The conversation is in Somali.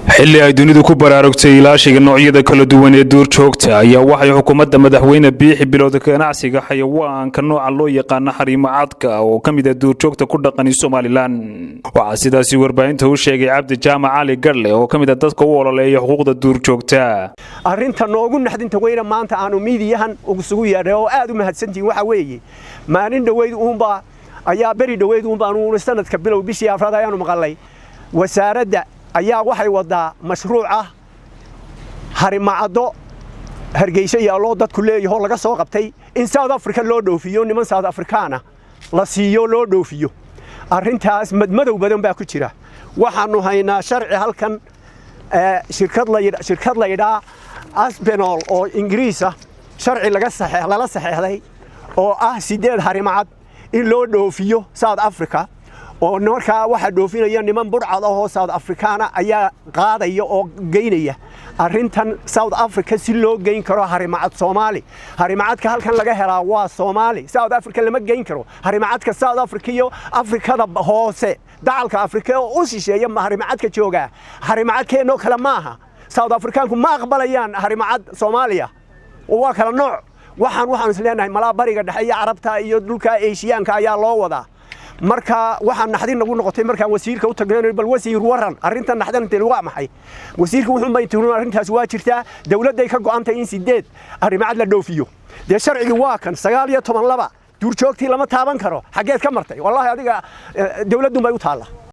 xilli ay dunidu ku baraarugtay ilaashiga noocyada kala duwan ee duurjoogta ayaa waxay xukuumadda madaxweyne biixi bilowda ganacsiga xayawaanka nooca loo yaqaan xariimo cadka oo kamid ah duurjoogta ku dhaqan Soomaaliland. Waxa sidaasi warbaahinta u sheegay Cabdi Jaamac Ali Garle oo kamid ah dadka u ololeeya xuquuqda duurjoogta. Arrinta noogu naxdinta weyna maanta aanu miidiyahan ugu sugu yeedhay oo aad u mahadsantiin waxa weeye maalin dhaweyd uunba ayaa bari dhaweyd uunba aanu sanadka bilow bishii afraad ayaanu maqalay wasaaradda ayaa waxay wadaa mashruuc ah harimacado hargeysa loo dadku leeyahay laga soo qabtay in South Africa loo dhoofiyo niman South Africana la siiyo loo dhoofiyo arintaas madmadow badan baa ku jira waxaanu haynaa sharci halkan shirkad la yiraahdo Aspenol oo Ingiriis ah sharci lala saxeexday oo ah 8 harimacad in loo dhoofiyo South Africa oo markaa waxa dhoofinaya niman burcad oo South Africana ayaa qaadaya oo geynaya arintan South Africa si loo geyn karo harimacad Soomaali harimacadka halkan laga helaa waa Soomaali South Africa lama geyn karo harimacadka South Africa iyo Afrikada hoose dacalka Afrika oo u shisheeya harimacadka jooga harimacadkeeno kala maaha South Africaanku ma aqbalayaan harimacad Soomaaliya oo kala nooc waxaan isleenahay malaa bariga dhexe iyo Carabta iyo dhulka Aasiyaanka ayaa loo wadaa marka waxaan naxdin nagu noqotay markaan wasiirka u tagnay bal wasiir waran arintan naxdinta waa maxay wasiirku wuxuu ma intuu arintaas waa jirtaa dawladda ay ka go'antay in 8 arimacad la dhoofiyo de sharciga waa kan 19 duurjoogtii lama taaban karo xageed ka martay wallahi adiga dawladdu bay u taala